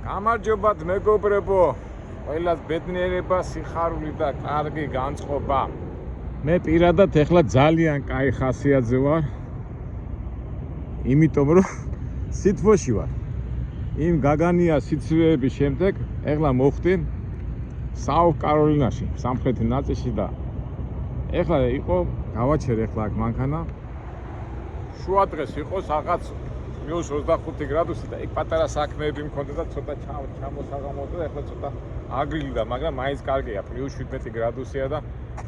გამარჯობათ მეგობრებო, ყველას ბედნიერება, სიხარული და კარგი განწყობა. მე პირადად ეხლა ძალიან კაი ხასიათზე ვარ. იმიტომ რომ სითბოში ვარ. იმ გაგანია სიცივეების შემდეგ ეხლა მოხდი საუთ კაროლინაში, სამხრეთ ნაწილში და ეხლა იყო გავაჩერე ეხლა აქ მანქანა. შუა დღეს იყო რაღაც -25 გრადუსი და იქ პატარა საქმეები მქონდა და ცოტა ჩამოსაღამოდა და ეხლა ცოტა აგრილდა, მაგრამ მაინც კარგია, +17 გრადუსია და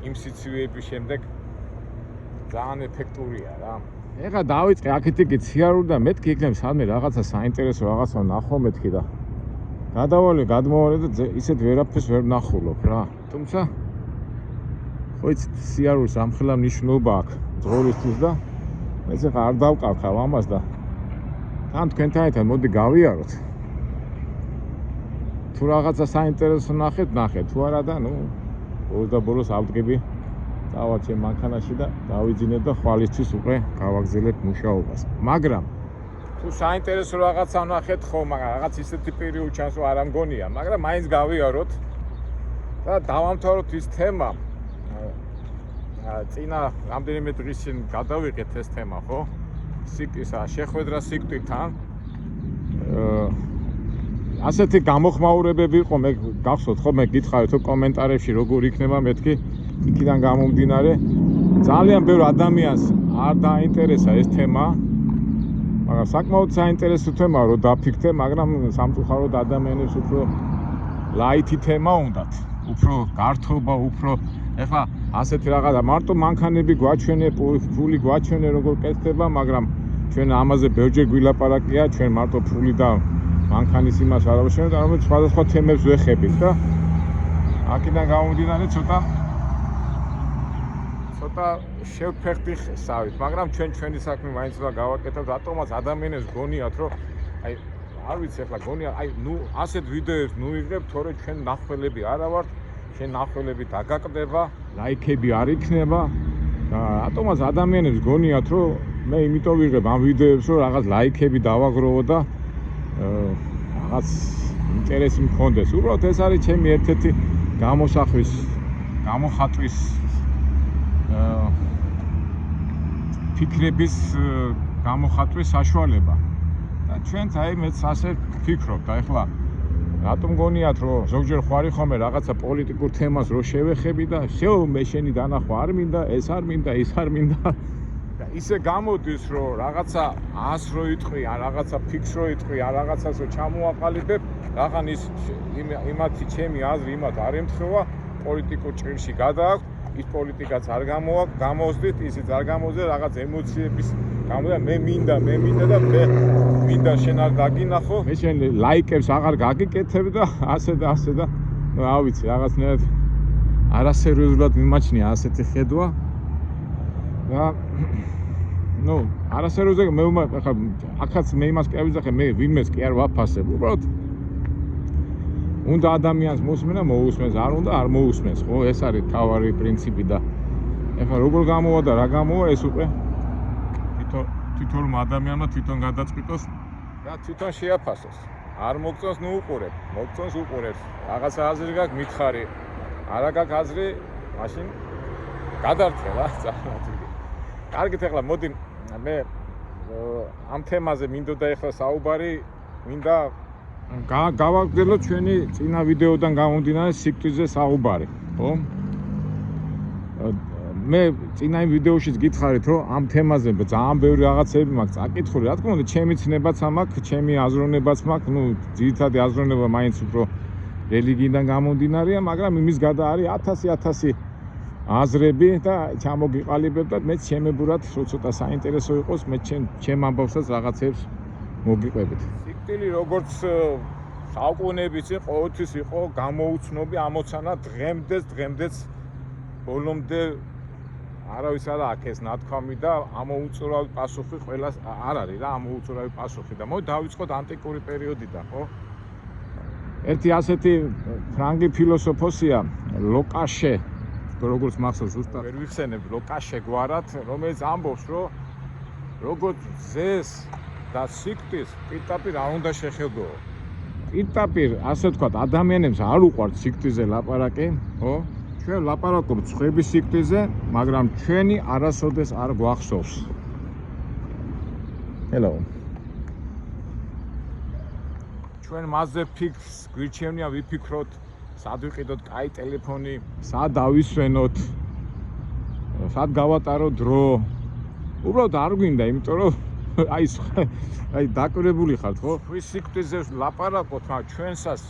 იმ სიცივეების შემდეგ ძალიან ეფექტურია რა. ეხლა დავიწყე აქეთ-იქ ციარული და მეთქი იქნებ სადმე რაღაცა საინტერესო რაღაცა ნახო მეთქი და გადმოვარე და ისეთ ვერაფერს ვერ ნახულობ რა. თუმცა ხო იცით სიარულს ამხელა მნიშვნელობა აქვს ძღოლისთვის და ეს ახლა არ დავკარხავ ამას და თან თქვენთან ერთად მოდი გავიაროთ. თუ რაღაცა საინტერესო ნახეთ, თუ არა და ნუ ბოლოს ავდგები წავალ ჩემ მანქანაში და დავიძინებ და ხვალისთვის უკვე გავაგზავნებ მუშაობას. მაგრამ თუ საინტერესო რაღაცა ნახეთ ხო, მაგრამ რაღაც ისეთი პერიოდი ჩანს რომ არ ამგონია, მაგრამ მაინც გავიაროთ და დავამთავროთ ის თემა. წინა რამდენიმე დღის წინ გადავიღეთ ეს თემა, ხო? სიკვდისა, შეხვედრა სიკვდილთან. ასეთი გამოხმაურებები იყო, მე გახსოვთ ხო, მე გითხარით რომ კომენტარებში როგორ იქნება მეთქი იქიდან გამომდინარე. ძალიან ბევრ ადამიანს არ დაინტერესა ეს თემა. მაგრამ საკმაოდ საინტერესო თემაა რომ დაფიქრდე, მაგრამ სამწუხაროდ ადამიანებს უფრო ლაითი თემა უნდათ. უფრო გართობა, უფრო ეხლა ასეთი რაღაცა მარტო მანქანები გვაჩვენე, ფული გვაჩვენე როგორ კეთდება, მაგრამ ჩვენ ამაზე ბევრჯერ გვილაპარაკია, ჩვენ მარტო ფული და მანქანის იმას არ ავშენებთ, არამედ სხვადასხვა თემებს ვეხებით და აქედან გამომდინარე ცოტა შევფერხდი ხესავით, მაგრამ ჩვენი საქმე მაინც უნდა გავაკეთოთ, რატომაც ადამიანებს გონიათ რომ აი არ ვიცი ახლა გონია, აი ნუ ასეთ ვიდეოებს ნუ ვიღებ, თორე ჩვენ ნახველები არა ვართ, ჩვენ ნახველები დაგაკდება, ლაიქები არ იქნება და რატომაც ადამიანებს გონიათ რომ მე იმიტომ ვიღებ ამ ვიდეოებს რომ რაღაც ლაიქები დავაგროვო და რაღაც ინტერესი მქონდეს. უბრალოდ ეს არის ჩემი ერთ-ერთი გამოხატვის ფიქრების გამოხატვის საშუალება. და ჩვენც აი მეც ასე ვფიქრობ და ეხლა რატომ გონიათ რომ ზოგჯერ ხوارი ხომე რაღაცა პოლიტიკურ თემას რო შევეხები და შეო მე შენი დანახვა არ მინდა, ეს არ მინდა, ის არ მინდა და ისე გამოდის რომ რაღაცა ას რო იტყვი, ან რაღაცა ფიქს რო იტყვი, ან რაღაცას რო ჩამოაყალიბებ, რაღაც ის იმათი ჩემი აზრი იმათ არ ემთხვევა, პოლიტიკურ ჭრილში გადააქვთ, ის პოლიტიკაც არ გამოვსდით, ისიც არ გამოვსდით, რაღაც ემოციების გამოდა მე მინდა და მე მინდა შენ არ დაგინახო, მე შენ ლაიკებს აღარ გაგიკეთებ და ასე და ნუ რა ვიცი, რაღაცნაირად არასერიოზულად მიმაჩნია ასეთი ხედვა და ნუ არასერიოზულად მე ახლა აქაც მე იმას კი ავიძახე, მე ვინმეს კი არ ვაფასებ, უბრალოდ უნდა ადამიანს მოსმენა, მოусმენს, არ უნდა არ მოусმენს, ხო? ეს არის თავარი პრინციპი და ეხლა როგორ გამოვა და რა გამოვა ეს უკვე თვითონ ადამიანმა თვითონ გადაწყვიტოს და თვითონ შეაფასოს. არ მოგწონს, ნუ უყურებ, მოგწონს უყურებს. რაღაცა აზრი გაქვს, მითხარი. არა გაქვს აზრი, მაშინ გადარჩე რა, წარმატებული. კარგით, ეხლა მოდი მე ამ თემაზე მინდოდა ეხლა საუბარი, მინდა გავაგრძელოთ ჩვენი წინა ვიდეოდან გამომდინარე სიკვდილზე საუბარი, ხო? მე წინა იმ ვიდეოშიც გითხარით რომ ამ თემაზე ძალიან ბევრი რაღაცები მაქვს წაკითხული, რა თქმა უნდა ჩემი ცნებაც მაქვს, ჩემი აზროვნებაც მაქვს, ნუ ძირითადი აზროვნება მაინც უფრო რელიგიიდან გამომდინარეა, მაგრამ იმის გარდა არის 1000 აზრები და ჩამოგიყალიბებ და მეც შემებურად რო ცოტა საინტერესო იყოს, მე ჩემ ამბავსაც რაღაცებს მოგიყვებით. სიკვდილი როგორც საუკუნეების ყოველთვის იყო გამოუცნობი ამოცანა, დღემდეც ბოლომდე არავის არ აქვს ეს ნათქვამი და ამოუწურავი პასუხი ყველას არ არის რა, ამოუწურავი პასუხი და მოდი დავიწყოთ ანტიკური პერიოდიდან, ხო? ერთი ასეთი ფრანგი ფილოსოფოსია ლოკაშე, როგორც მახსოვს ზუსტად ვერ ვიხსენებ, ლოკაშე გვარად, რომელიც ამბობს რომ როგორც ზეს და სიკვდილს პირდაპირ არ უნდა შეხედო. პირდაპირ ასე ვთქვათ, ადამიანებს არ უყვართ სიკვდილზე ლაპარაკი, ხო? ჩვენ ლაპარაკობთ ცხების სიკვდილზე, მაგრამ ჩვენი არასოდეს არ გვახსოვს. Hello. ჩვენ მასზე ფიქრს გვირჩევნია ვიფიქროთ, სად ვიყიდოთ კაი ტელეფონი, სად დავისვენოთ, სად გავატაროთ დრო. უბრალოდ არ გვინდა, იმიტომ რომ აი დაკვირებული ხართ, ხო? თვის სიკვდილზე ლაპარაკობთ, მაგრამ ჩვენსაც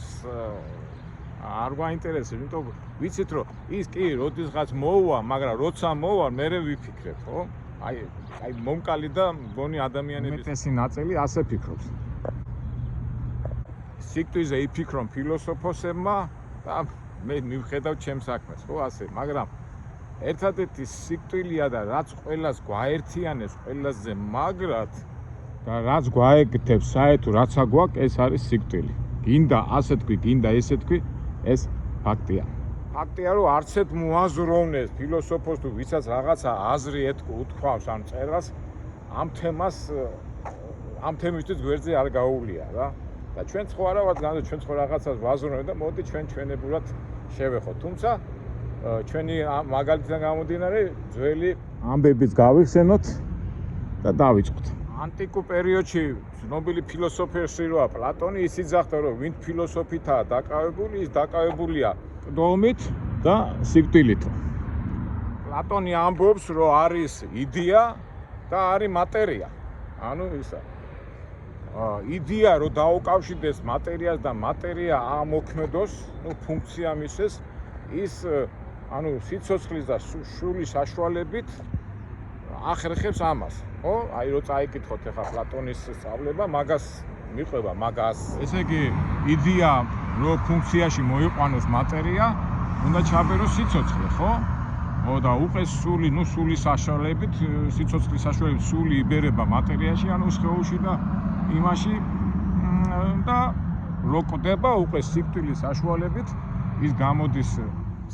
არ გვაინტერესებს, იმიტომ ვიცით რომ ის კი როდესღაც მოვა, მაგრამ როცა მოვა, მერე ვიფიქრებ, ხო? აი მომკალი და მგონი ადამიანების უმეტესი ნაწილი ასე ფიქრობს. სიკვდილზე იფიქრონ ფილოსოფოსებმა და მე მივხედავ ჩემს საქმეს, ხო, ასე, მაგრამ ერთადერთი სიკვდილია და რაც ყველას გვაერთიანებს, ყველაზე მაგრად და რაც გვაეკეთებს საერთო რაცა გვაქვს, ეს არის სიკვდილი. გინდა ასე თქვი, გინდა ესე თქვი, ეს ფაქტია. ფაქტია, რომ არც ერთ მოაზროვნეს ფილოსოფოს თუ ვისაც რაღაცა აზრი უთქვავს ამ წერას, ამ თემისთვის გვერდზე არ გაუვლია რა. და ჩვენ ხო არა ვართ, ჩვენ ხო რაღაცას ვაზროვნებთ და მოდი ჩვენ ჩვენებურად შევეხოთ. თუმცა ჩვენი მაგალითიდან გამომდინარე, ძველი ამბებიც გავიხსენოთ და დავიწყოთ. ანტიკურ პერიოდში ცნობილი ფილოსოფოსი როა პლატონი, ის იძახდა, რომ ვინც ფილოსოფითაა დაკავებული, ის დაკავებულია ყდომით და სიკვდილით. პლატონი ამბობს, რომ არის იდეა და არის მატერია. ანუ ისა იდეა რომ დაუკავშირდეს მატერიას და მატერია ამოქმედოს, ну ფუნქცია მისცეს, ის ანუ სიცოცხლის და სულის საშუალებით ახერხებს ამას, ხო? აი რო წაიკითხოთ ახლა პლატონის სწავლება, მაგას მიყვება, მაგას. ესე იგი, იდეა რო ფუნქციაში მოიყვანოს მატერია, უნდა ჩაბეროს სიცოცხლე, ხო? და უყეს სული, ну სულის საშუალებით, სიცოცხლის საშუალებით სული იბერება მატერიაში, ანუ სხეულში და იმაში და რო კვდება უყეს სიკვდილის საშუალებით, ის გამოდის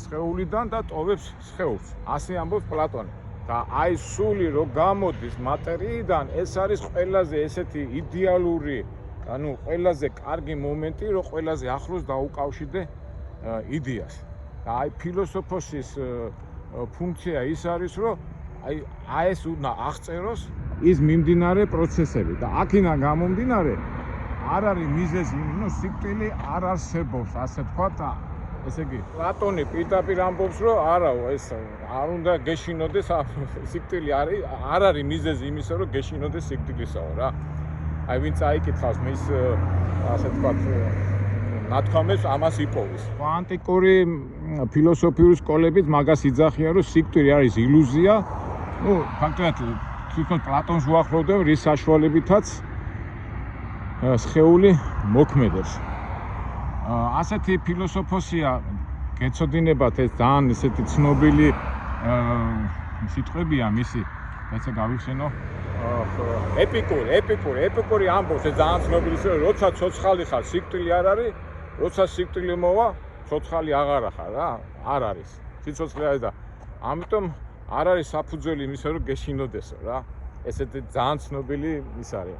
სხეულიდან და ტოვებს სხეულს. ასე ამბობს პლატონი. და აი სული რო გამოდის მატერიიდან, ეს არის ყველაზე ესეთი იდეალური, ანუ ყველაზე კარგი მომენტი, რომ ყველაზე ახლოს დაუკავშირდე იდეას. და აი ფილოსოფოსის ფუნქცია ის არის, რომ აი ეს უნდა აღწეროს ის მიმდინარე პროცესები და აქედან გამომდინარე არ არის მიზეზი, ну სიკვდილი არ არსებობს, ასე თქვა და ესე იგი პლატონი პირდაპირ ამბობს, რომ არა, ეს არ უნდა გეშინოდეს სიკვდილი არ არის მიზეზი იმისა, რომ გეშინოდეს სიკვდილისაო რა. აი ვინც აიკითხავს მის ასე თქვა ნათქვამებს ამას იპოვის. ანტიკური ფილოსოფიური სკოლებიც მაგას იძახიან, რომ სიკვდილი არის ილუზია. ну ფაქტობრივად თვითონ პლატონს უახლოვდება, რის საშუალებითაც სხეული მოქმედებს. ასეთი ფილოსოფოსია გეცოდინებათ, ეს ძალიან ესეთი ცნობილი სიტყვებია მისი, რაცა გავიხსენო. ეპიკური ამბობს, ეს ძალიან ცნობილი სიტყვა, როცა ცოცხალი ხარ, სიკვდილი არ არის, როცა სიკვდილი მოვა, ცოცხალი აღარა ხარ რა, არ არის. სიცოცხლე არის და ამიტომ არ არის საფუძველი იმისა, რომ გეშინოდესო რა. ესეთი ძალიან ცნობილი ის არის.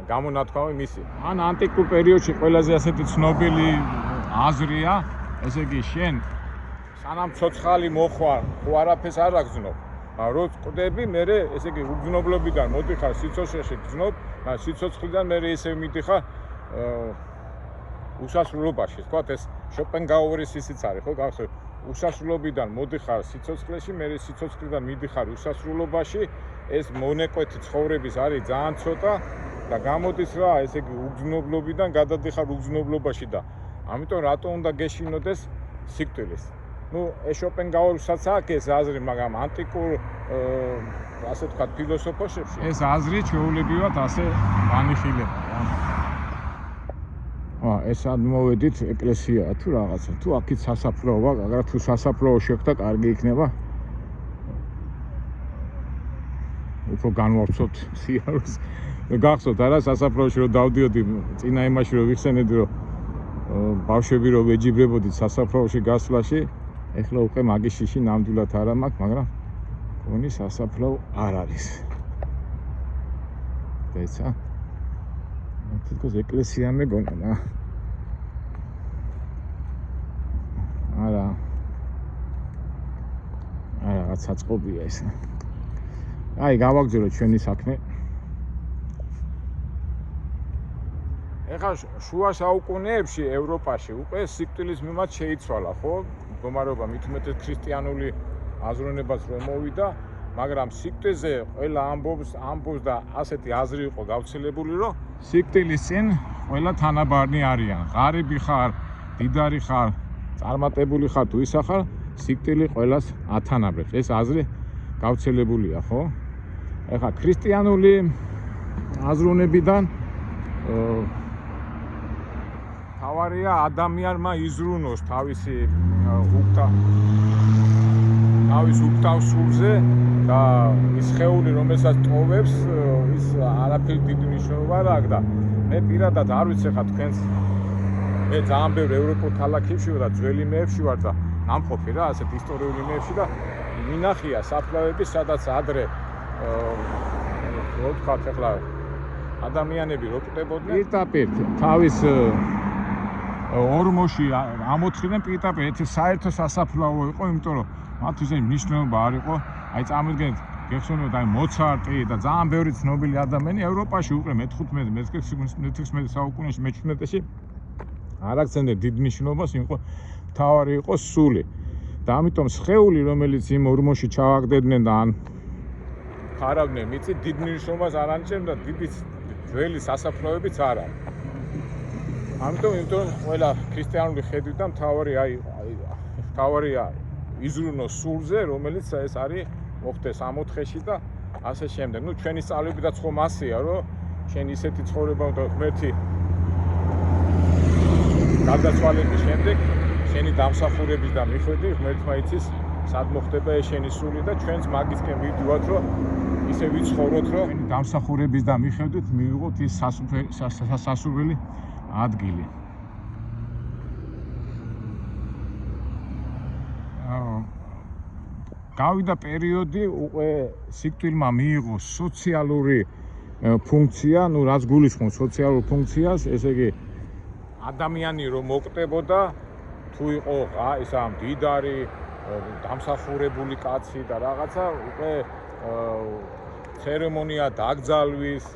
გამონათქვამი მისი. ან ანტიკურ პერიოდში ყველაზე ასეთი ცნობილი აზრია, ესე იგი შენ სანამ ცოცხალი მოხარ, ხო არაფერს არ აგზნობ. რო კვდები, მერე ესე იგი უგზნობლობიდან მოდიხარ სიცოცხლეში გზნობ, სიცოცხლიდან მერე ესე მიდიხარ უსასრულობაში, თქვათ ეს შოპენგაუერის ისიც არის, ხო გახსოვთ? უსასრულობიდან მოდიხარ სიცოცხლეში, მერე სიცოცხლიდან მიდიხარ უსასრულობაში, ეს მონეკვეთი ცხოვრების არის ძალიან ცოტა და გამოდის რა, ესე იგი უგზნობლობიდან გადადიხარ უგზნობლობაში და ამიტომ რატო უნდა გეშინოდეს სიკვდილის? ну ეს შოპენგაურსაც აქვს ეს აზრი, მაგრამ ანტიკურ ასე ვთქვათ ფილოსოფოსებში ეს აზრი ჩვეულებრივად ასე განიხილება რა. ეს მოვედით ეკლესიაა თუ რაღაცა, თუ აქეთ სასაფლაოა, მაგრამ თუ სასაფლაო შეხვდა, კარგი იქნება. უფრო განვავრცობთ სიარულს. გახსოვთ არა სასაფლაოში რომ დავდიოდი, წინა იმაში რომ ვიხსენედი რომ ბავშვები რომ ვეჯიბრებოდით სასაფლაოში გასვლაში, ეხლა უკვე მაგის შიში ნამდვილად არ მაქვს, მაგრამ კონი სასაფლაო არ არის. ეცა თითქოს ეკლესია მეგონა. რაღაც საწყობია ეს. აი, გავაგზავნოთ ჩვენი საქმე. ეხლა შუა საუკუნეებში ევროპაში უკვე სიკვდილის მიმართ შეიცვალა, ხო? მდგომარეობა მით უმეტეს ქრისტიანული აზროვნებას რომ მოვიდა, მაგრამ სიკვდილზე ყველა ამბობს და ასეთი აზრი იყო გავრცელებული, რომ სიკვდილის წინ ყველა თანაბარნი არიან. ღარიბი ხარ, დიდარი ხარ, წარმატებული ხარ თუ ისა ხარ, სიკვდილი ყველას ათანაბრებს. ეს აზრი გავრცელებულია, ხო? ეხლა ქრისტიანული აზროვნებიდან თავარია ადამიანმა იზრუნოს თავისი უკტავ სულზე და ის ხეული რომელსაც ტოვებს ის არაფერი დიდი მნიშვნელობა არ აქვს და მე პირადად არ ვიცი ხა თქვენს მე ძალიან ბევრ ევროპულ ქალაქებში და ძველი მეებში ვარ და ნამყოფი რა ასეთ ისტორიული მეებში და მინახია საფლავები სადაც ადრე რო თქვა ახლა ადამიანები რო კვდებოდნენ პირდაპირ თავის ორმოში ამოთხდნენ პირდაპირ ეს საერთო სასაფლაო იყო იმიტომ რომ მათთვის მნიშვნელობა არ იყო აი წამოდგენთ გეხსენებათ აი მოცარტი და ძალიან ბევრი ცნობილი ადამიანი ევროპაში უკვე მე-16 საუკუნეში მე-17-ში არ აქცენტებდნენ დიდ მნიშვნელობას იყო თავარი იყო სული და ამიტომ სხეული რომელიც იმ ორმოში ჩავაგდებდნენ და ან ხარავდნენ მიწი დიდ მნიშვნელობას არ ანიჭებდა და დიდი ძველი სასაფლაოებიც არ არის ამიტომ ყველა ქრისტიანული ხედვიდან თავარია იზრუნოს სულზე რომელიც ეს არის მოხდეს ამოთხეში და ასე შემდეგ. ნუ ჩვენი სწავლებიდაც ხომ ასეა რომ შენ ისეთი ცხოვრება უნდა ღმერთი გარდაცვალების შემდეგ შენი დამსახურების და მიხვედი ღმერთმა იცის სად მოხდება ეს შენი სული და ჩვენც მაგისკენ ვიდივართ რომ ისე ვიცხოვროთ რომ შენი დამსახურების და მიხვედით მივიღოთ ის სასურველი ადგილი. გავიდა პერიოდი უკვე სიკვდილმა მიიღო სოციალური ფუნქცია, ну რაც გულისხმობს სოციალურ ფუნქციას, ესე იგი ადამიანი რომ მოკვდებოდა, თუ იყო ისა მდიდარი, დამსახურებული კაცი და რაღაცა, უკვე ცერემონია დაკრძალვის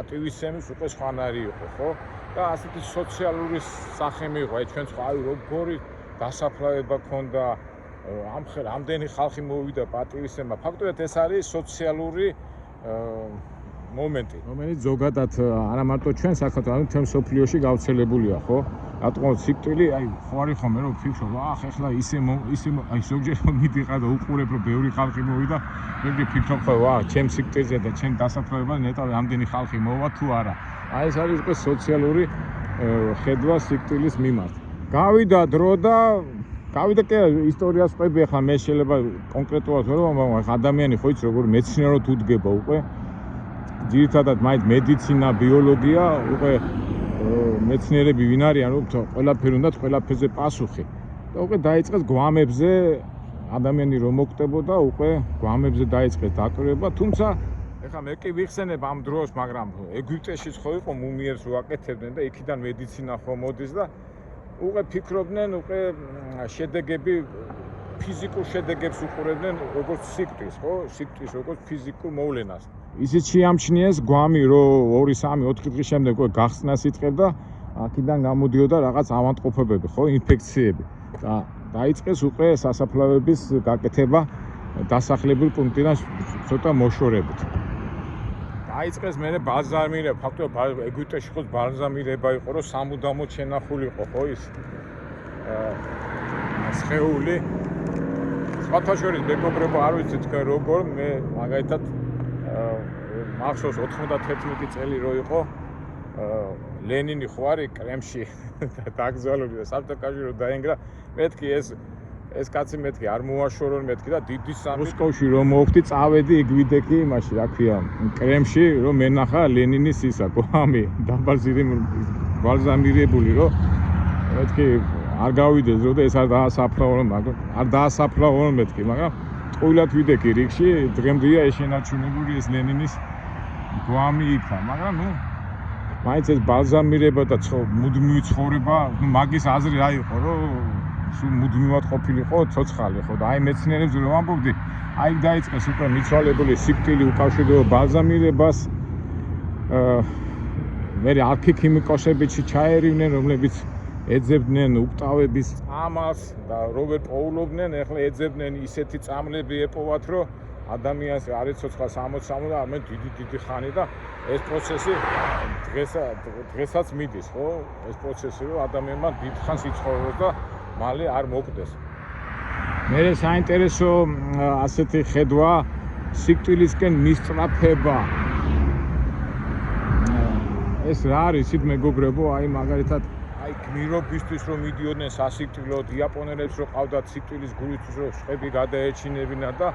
ატივისცემის უკვე სხვანაირი იყო, ხო? და ასეთი სოციალური სახე მიიღო, აი ჩვენ სხვა როგორი დასაფლავება ქონდა ამდენი ხალხი მოვიდა პატივისცემა. ფაქტობრივად ეს არის სოციალური მომენტი, რომელიც ზოგადად არა მარტო ჩვენ საქართველოს, არამედ მთელ მსოფლიოში გავრცელებულია, ხო? რატომ სიკვდილი, აი ხო არის ხოლმე რომ ვფიქრობ, ახლა ისე აი ზოგჯერ მიდიხარ და უყურებ რომ ბევრი ხალხი მოვიდა, მე ვფიქრობ ხო, ჩემ სიკვდილზე და ჩემ დასაფლავებაზე ნეტავ ამდენი ხალხი მოვა თუ არა. აი ეს არის უკვე სოციალური ხედვა სიკვდილის მიმართ. გავიდა დრო და გავიდა კი ისტორიას ყვები ახლა მე შეიძლება კონკრეტულად ვერ ვამბობ ადამიანი ხო იცი როგორ მეცნიერად უდგება უკვე ძირითადად მაინც მედიცინა ბიოლოგია უკვე მეცნიერები ვინ არიან რომ ყველაფერი უნდათ ყველაფერზე პასუხი და უკვე დაიწყეს გვამებზე ადამიანი რომ მოკვდებოდა უკვე გვამებზე დაიწყეს დაკრება თუმცა ეხლა მე კი ვიხსენებ ამ დროს მაგრამ ეგვიპტეშიც ხო იყო მუმიებს ვაკეთებდნენ და იქიდან მედიცინა ხო მოდის და უკვე ფიქრობდნენ უკვე შედეგები ფიზიკურ შედეგებს უყურებდნენ როგორც სიკვდილს ხო სიკვდილს როგორც ფიზიკურ მოვლენას ისიც შეამჩნიეს გვამი რომ 2-3-4 დღის შემდეგ უკვე გახსნას იწყებდა აქედან გამოდიოდა რაღაც ავადმყოფობები ხო ინფექციები და დაიწყეს უკვე სასაფლავების გაკეთება დასახლებულ პუნქტიდან ცოტა მოშორებით დაიწყეს მე ბაზარმირება ფაქტობრივად ეგვიპტეში ხო ბაზარმირება იყო რომ სამუდამოდ შენახული იყო ხო ის სხეული სხვათა შორის მეგობრებო არ ვიცი თქვენ როგორ მე მაგალითად მახსოვს 91 წელი რო იყო ლენინი ხო არის კრემში დაკრძალული და საბჭოთა კავშირი რო დაენგრა მეთქი ეს კაცი მეთქი არ მოაშორონ მეთქი და დიდი სამი მოსკოვში რომ მოვხდი წავედი იგვიდეკი იმაში რა ქვია კრემში რომ მენახა ლენინის ისა გვამი ბალზამირებული რომ მეთქი არ გავიდეს რომ ეს არ დაასაფლავონ მეთქი მაგრამ ტყუილად ვიდექი რიგში დღემდეა ეს შენარჩუნებული ეს ლენინის გვამი იქა მაგრამ ნუ მაინც ეს ბალზამირება და მუდმივი ცხოვრება ნუ მაგის აზრი რა იყო რომ სულ მუდმივად ყოფილიყო ცოცხალი, ხო და აი მეცნიერებს რომ ვამბობდი, აი დაიწყეს უკვე მიცვალებული სიკვდილი უკავშირდება ბალზამირებას. მე არქიქიმიკოსებიც ჩაერივნენ, რომლებიც ეძებდნენ უკტავების წამალს და რობერტ პოულობდნენ, ახლა ეძებდნენ ისეთი წამლები ეპოვათ, რომ ადამიანს არ იცოცხლა 60 და ამენ დიდი ხანი და ეს პროცესი დღესაც მიდის, ხო? ეს პროცესი რომ ადამიანმა დიდხანს იცხოვროს და მალე არ მოკდეს. მე საინტერესო ასეთი ხედვა სიკვდილისკენ მისწრაფება. ეს რა არის იცით მეგობრებო, აი მაგალითად აი გმირობისთვის რომ მიდიოდნენ სასიკვდილოდ, იაპონელებს რომ ყავდათ სიკვდილის გულისთვის რომ შეხები გადაეჩინებინათ და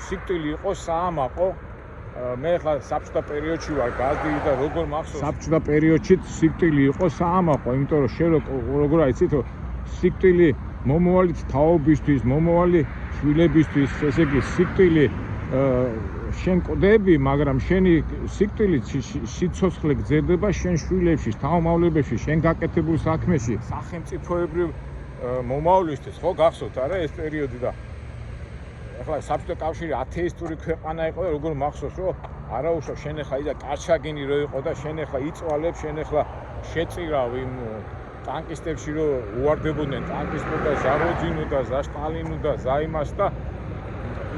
სიკვდილი იყო საამაყო. მე ხა საბჭოთა პერიოდში ვარ გაზრდილი და როგორ მახსოვს საბჭოთა პერიოდში სიკვდილი იყო საამაყო, იმიტომ რომ შე როგორ აიცით რომ სიკვდილი მომავალი თაობისთვის, მომავალი შვილებისთვის, ესე იგი სიკვდილი შენ კვდები, მაგრამ შენი სიკვდილი სიცოცხლე გრძელდება შენ შვილებში, თაობმავლებში, შენ გაკეთებულ საქმეში, სახელმწიფოებრივ მომავლისთვის, ხო გახსოვთ არა ეს პერიოდი და ახლა საბჭოთა კავშირი ათეისტური ქვეყანა იყო და როგორ მახსოვს რომ არაუშავ შენ ახლა იდა კარჩაგინი რო იყო და შენ ახლა იწვალებ, შენ ახლა შეწირავ იმ ტანკისტებში რომ უვარდებოდნენ ტანკისტო და ჟაროძინო და ზაშტალინო და ზაიმას და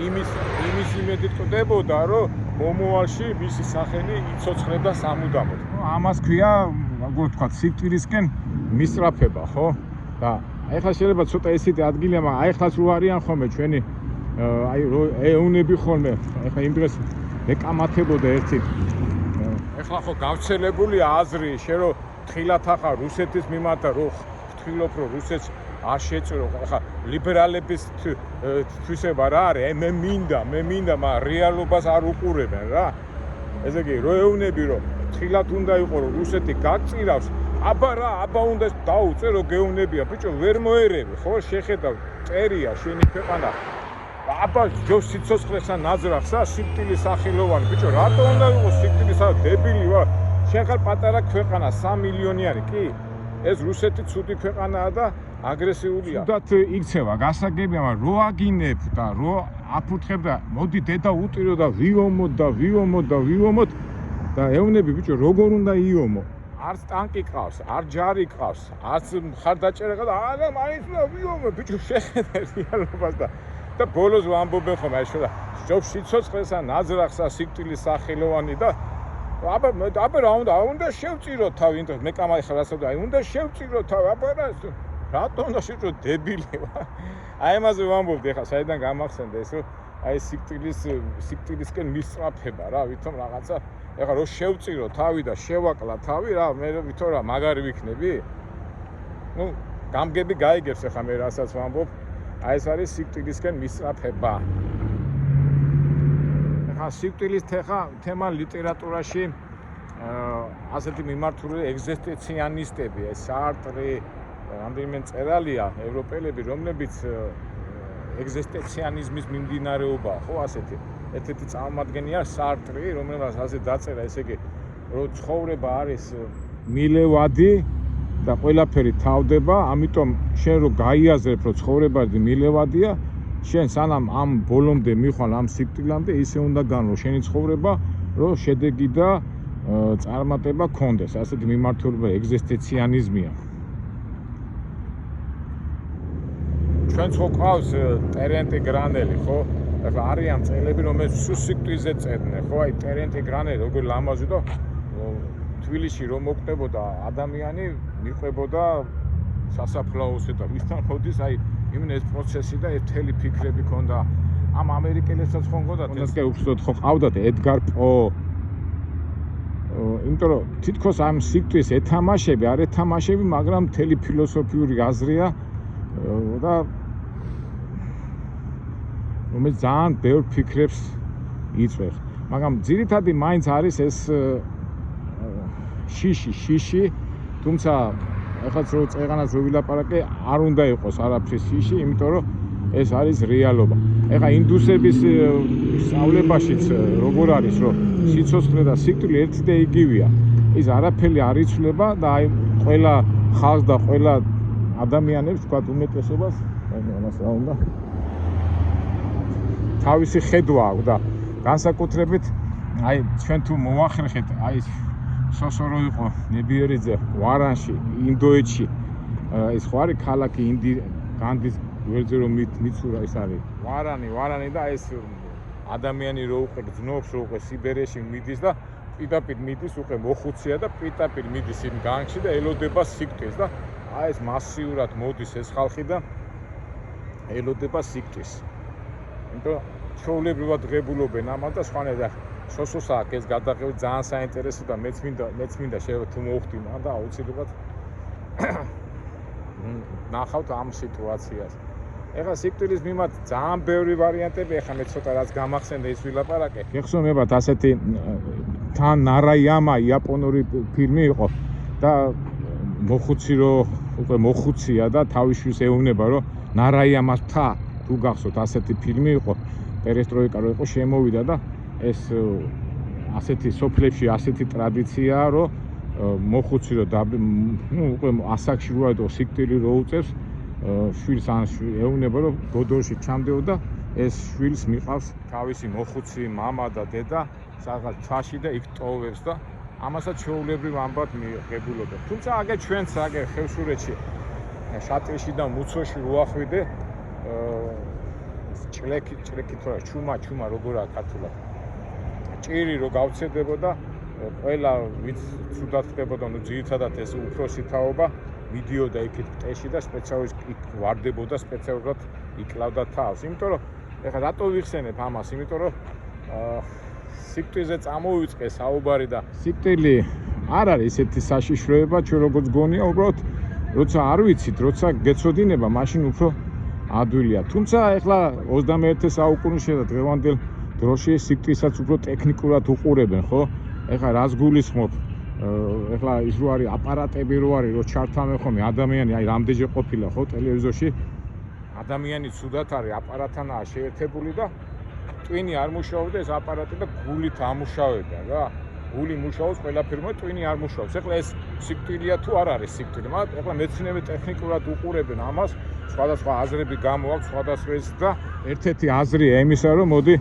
იმის იმედით კვდებოდა რომ მომავალში მისი სახელი იცოცხლება სამუდამოდ. ამას ქვია, როგორ ვთქვა, სიკვდილისკენ მისწრაფება, ხო? და ახლა შეიძლება ცოტა ესეთი ადგილია, მაგრამ ახლაც რო არიან ხოლმე ჩვენი აი ეუნები ხოლმე, ახლა იმ დღეს ეკამათებოდა ერთი. ახლა ხო გავრცელებულია აზრი, შე რომ თხილად ახლა რუსეთის მიმართ რო ვთქვილობ რომ რუსეთს არ შეწირო, ახლა ლიბერალების თვისება რა არის? მე მინდა, მაგრამ რეალობას არ უყურებენ რა. ესე იგი, რო ეუნები რომ თხილად უნდა იყო რომ რუსეთი გაგწირავს, აბა უნდა დაუწე რომ გეუნებია, ბიჭო, ვერ მოერევი, ხო? შეხედავ, წერია შენი ქვეყანა. აბა ჯობს სიცოცხლესა ნაძრახსა, სიკვდილის სახელოვანი, ბიჭო, რატო უნდა იყოს სიკვდილის დებილი ვარ? შენ ხარ პატარა ქვეყანა, 3 მილიონიანი, კი? ეს რუსეთი ცუდი ქვეყანაა და აგრესიულია. თუდად იქცევა გასაგებია, მაგრამ რო აგინებ და რო აფუთხებ და მოდი დედა უტირო და ვიომოთ და ეუნები ბიჭო, როგორ უნდა იომო? არც ტანკი ყავს, არ ჯარი ყავს, არც მხარდაჭერა და არა მაინც უნდა ვიომო, ბიჭო, შეხედე რეალობას და ბოლოს ვამბობენ ხოლმე აი შოა ჯობს სიცოცხლესა ნაძრახსა სიკვდილის სახელოვანი და აბა რა უნდა შევწირო თავი, იმიტომ მე კამაი ხარ ასე და აი უნდა შევწირო თავი, აბა რატო უნდა შევწირო დებილი ვარ? აი ამაზე ვამბობდი ახლა საიდან გამახსენდა ეს რომ აი სიკვდილისკენ მისწრაფება რა, ვითომ რაღაცა ახლა რო შევწირო თავი და შევაკლა თავი რა, მე ვითომ რა მაგარი ვიქნები? ნუ გამგები გაიგებს ახლა მე რასაც ვამბობ. აი ეს არის სიკვდილისკენ მისწრაფება. ახლა სიკვდილის თემა ლიტერატურაში ასეთი მიმართული ეგზისტენციანისტები, ეს სარტრი, რამდენიმე მწერალია ევროპელები, რომლებიც ეგზისტენციანიზმის მიმდინარეობაა, ხო, ასეთი. ერთ-ერთი წარმომადგენელია სარტრი, რომელსაც ასე დაწერა, ესე იგი, რომ ცხოვრება არის მილევადი და ყველაფერი თავდება, ამიტომ შენ რო გაიაზრებ, რომ ცხოვრება მილევადია, შენ სანამ ამ ბოლომდე მიხვალ ამ სიკვდილამდე, ისე უნდა განვლო შენი ცხოვრება, რომ შედეგი და წარმატება გქონდეს. ასეთი მიმართულება ეგზისტენციანიზმია. ჩვენც ხო ყავს ტერენტი გრანელი, ხო? ახლა არიან მწერლები, რომელთაც სულ სიკვდილზე წერდნენ, ხო? აი ტერენტი გრანელი როგორ ლამაზი და თბილისში რომ მოკვდებოდა ადამიანი, მიყვებოდა სასაფლაოზე და ვისთან მოდის, აი იმენ ეს პროცესი და ერთელი ფიქრები ქონდა. ამ ამერიკელებსაც ხო მგონდათ ეს კი უბრალოდ ხო ყავდათ ედგარ პო. იმიტომ რომ თითქოს ამ სიკვდილს ეთამაშები, არ ეთამაშები, მაგრამ მთელი ფილოსოფიური აზრია და რომელიც ძალიან ბევრ ფიქრებს იწვევს. მაგრამ ძირითადი მაინც არის ეს შიში, თუმცა ეხლაც რო წეღანას რო ვილაპარაკე, არ უნდა იყოს არაფრის შიში, იმიტომ რომ ეს არის რეალობა. ეხლა ინდუსების სწავლებაშიც როგორ არის, რომ სიცოცხლე და სიკვდილი ერთი და იგივეა. ის არაფერი არ იცვლება და აი ყველა ხალხს და ყველა ადამიანებს თქვა უმეტესობას ამას რა უნდა თავისი ხედვა აქვს და განსაკუთრებით აი ჩვენ თუ მოვახერხეთ აი სოსორო იყო ნებიერიძე ვარანში ინდოეთში ეს ხო არის ქალაქი განდის ვერძე რომ მიცურა ეს არის ვარანი და ეს ადამიანი რო უკვე გძნობს რო უკვე სიბერეში მიდის და პირდაპირ მიდის უკვე მოხუცია და პირდაპირ მიდის იმ განში და ელოდება სიკვდილს და აი ეს მასიურად მოდის ეს ხალხი და ელოდება სიკვდილს. იმიტომ ჩვეულებრივად ღებულობენ ამას და სხვანაირად სოსოს აქვს ეს გადაღება ძალიან საინტერესო და მეც მინდა შეიძლება თუ მოვხდინა და აუცილებლად ნახავთ ამ სიტუაციას. ეხლა სიკვდილის მიმართ ძალიან ბევრი ვარიანტები, ეხლა მე ცოტა რაც გამახსენდა ის ვილაპარაკე. გეხსოვებათ ასეთი თან ნარაიამა იაპონური ფილმი იყო და მოხუცი რო უკვე მოხუცია და თავის შვილს ეუბნება რომ ნარაიამას მთა თუ გახსოვთ ასეთი ფილმი იყო პერესტროიკა რო იყო შემოვიდა და ეს ასეთი სოფლებში ასეთი ტრადიციაა რომ მოხუცი რო უკვე ასაკში რო არის სიკვდილი რო უწევს შვილს ან ეუბნება რომ გოდორში ჩამდეო და ეს შვილს მიყავს თავისი მოხუცი მამა და დედა რაღაც თვაში და იქ ტოვებს და ამასაც ჩვეულებრივ ამბად მიღებულობენ. თუმცა აგერ ჩვენც აგერ ხევსურეთში შატილში და მუცოში უახვიდე ჭრეკი თორე ჩუმა როგორაა ქართულად ჭირი რო გავცედებოდა ყველა ვინც ცუდად ხდებოდა ნუ ძირითადად ეს უფროსი თაობა მიდიოდა იქით ტეში და სპეციალურად იქ ვარდებოდა სპეციალურად იკლავდა თავს. იმიტომ რომ ეხლა რატო ვიხსენებ ამას? იმიტომ რომ სიკვდილზე წამოვიწყე საუბარი და სიკვდილი არ არის ესეთი საშიშროება ჩვენ როგორც გონია უბრალოდ როცა არ ვიცით როცა გეცოდინება მაშინ უფრო ადვილია. თუმცა ეხლა 21 საუკუნეში და დღევანდელ დროში სიკვდილსაც უფრო ტექნიკურად უყურებენ ხო? ეხლა რას გულისხმობ? ეხლა ის რო არის აპარატები რო არის რო ჩართამე ხომ ადამიანი აი რამდენჯერ ყოფილა ხო ტელევიზორში ადამიანი ცუდად არის აპარატანაა შეერთებული და ტვინი არ მუშაობდა ეს აპარატი და გულით ამუშავებდა რა გული მუშაობს ყველაფერმა ტვინი არ მუშაობს ეხლა ეს სიკვდილია თუ არ არის სიკვდილი მაგრამ ეხლა მეცნიერები ტექნიკურად უყურებენ ამას სხვადასხვა აზრები გამოაქვს სხვადასხვა ეს და ერთ-ერთი აზრია იმისა რომ მოდი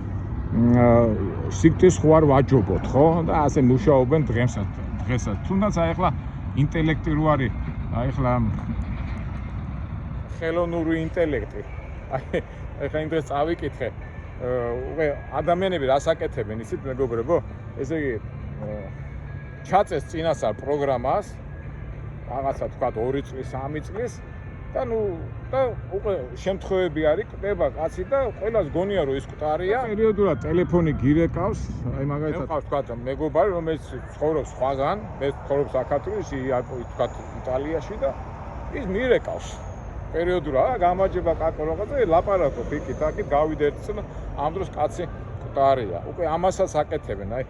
სიკვდილს ხო არ ვაჯობოთ ხო და ასე მუშაობენ დღესაც თუნდაც აი ეხლა ინტელექტი რო არის აი ეხლა ხელოვნური ინტელექტი აი ეხლა იმ დროს წავიკითხე უკვე ადამიანები რას აკეთებენ იცით მეგობრებო ესე იგი ჩაწეს წინასწარ პროგრამას რაღაცა თქვა 2 წლის 3 წლის და ნუ და უკვე შემთხვევები არის ყდება კაცი და ყველას გონია რომ ის ყტარია პერიოდულად ტელეფონი გირეკავს აი მაგალითად მყავს თქვა მეგობარი რომელიც ცხოვრობს სხვაგან მე ცხოვრობ საქართველოში თქვა იტალიაში და ის მირეკავს პერიოდულად გამარჯობა კაკო რაღაცა ლაპარაკობ იქით გავიდე ერთ წელს ამ დროს კაცი ყტარია უკვე ამასაც აკეთებენ აი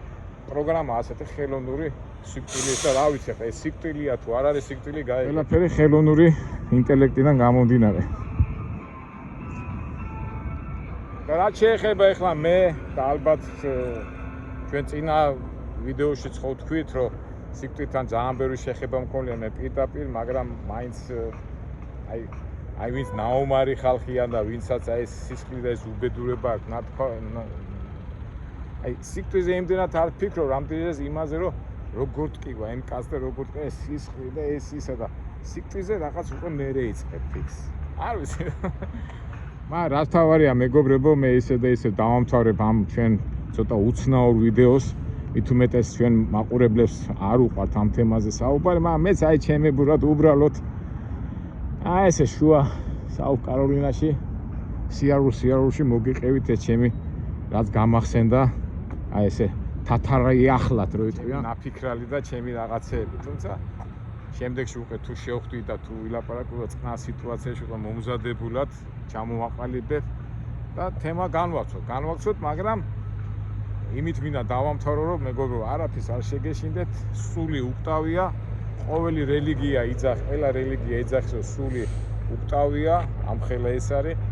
პროგრამა ასეთი ხელოვნური სიკვდილის და რა ვიცი ხა ეს სიკვდილია თუ არ არის სიკვდილი გაიგე ყველაფერი ხელოვნური ინტელექტიდან გამომდინარე და რა შეეხება ეხლა მე და ალბათ ჩვენ წინა ვიდეოშიც ხო თქვით რომ სიკვდილთან ძალიან ბევრი შეხება მქონია მე პირდაპირ მაგრამ მაინც აი ვინც ნაომარი ხალხია და ვინცაც აი ეს სისხლი და ეს უბედურება აქვს ნათქვა აი სიკვდილზე იმდენად არ ფიქრობ რამდენიც იმაზე რომ როგორ ტკივა იმ კაცს და როგორ ტკივა ეს სისხლი და ეს ისა და სიკვდილზე რაღაც უკვე მერე იწყებ ფიქს არ ვიცი მაგრამ რა თავარია მეგობრებო მე ისე და ისე დავამთავრებ ამ ჩვენ ცოტა უცნაურ ვიდეოს მით უმეტეს ჩვენ მაყურებლებს არ უყვართ ამ თემაზე საუბარი მაგრამ მეც აი ჩემებურად უბრალოდ აი ესე შუა საუკაროლინაში სიარულში მოგიყევით ეს ჩემი რაც გამახსენდა აი ესე თათარაი ახლად რო იტყვია ნაფიქრალი და ჩემი რაღაცეები თუმცა შემდეგში უკვე თუ შევხვდი და თუ ვილაპარაკო წყნა სიტუაციაში უკვე მომზადებულად ჩამოვაყალიბებ და თემა განვახცოთ მაგრამ იმით მინდა დავამთავრო რომ მეგობრო არაფერს არ შეგეშინდეთ სული უკტავია ყოველი რელიგია იძახს ყველა რელიგია იძახს რომ სული უკტავია ამხელა ეს არის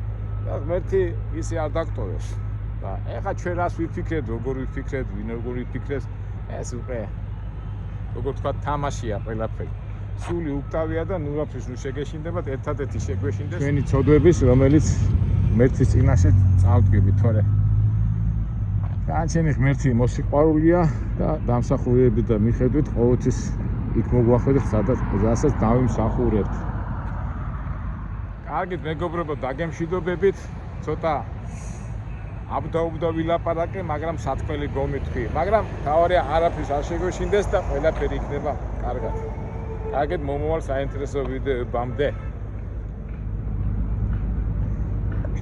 და ღმერთი ისე არ დაგტოვებს და ეხა ჩვენ რას ვიფიქრეთ როგორ ვიფიქრეთ ვინ როგორ ვიფიქრეს ეს უკვე როგორ თქვა თამაშია ყველაფერი სული უკტავია და ნურაფრის ნუ შეგეშინდებათ, ერთადერთი შეგვეშინდეს ჩვენი ცოდვების, რომელიც მერცის წინაშე წავდგებით, თორე განჩენი ღმერთი მოსიყვარულია და დამსახურებით და მიხედვით ყოველთვის იქ მოგვახედეთ, სადაც დავიმსახურებთ. კარგით, მეგობრებო, დაგემშვიდობებით, ცოტა აბდაუბდა ვილაპარაკე, მაგრამ სათქმელი გომითხვი, მაგრამ თავარია არაფრის არ შეგვეშინდეს და ყველაფერი იქნება კარგად. კარგით, მომავალ საინტერესო ვიდეოებამდე.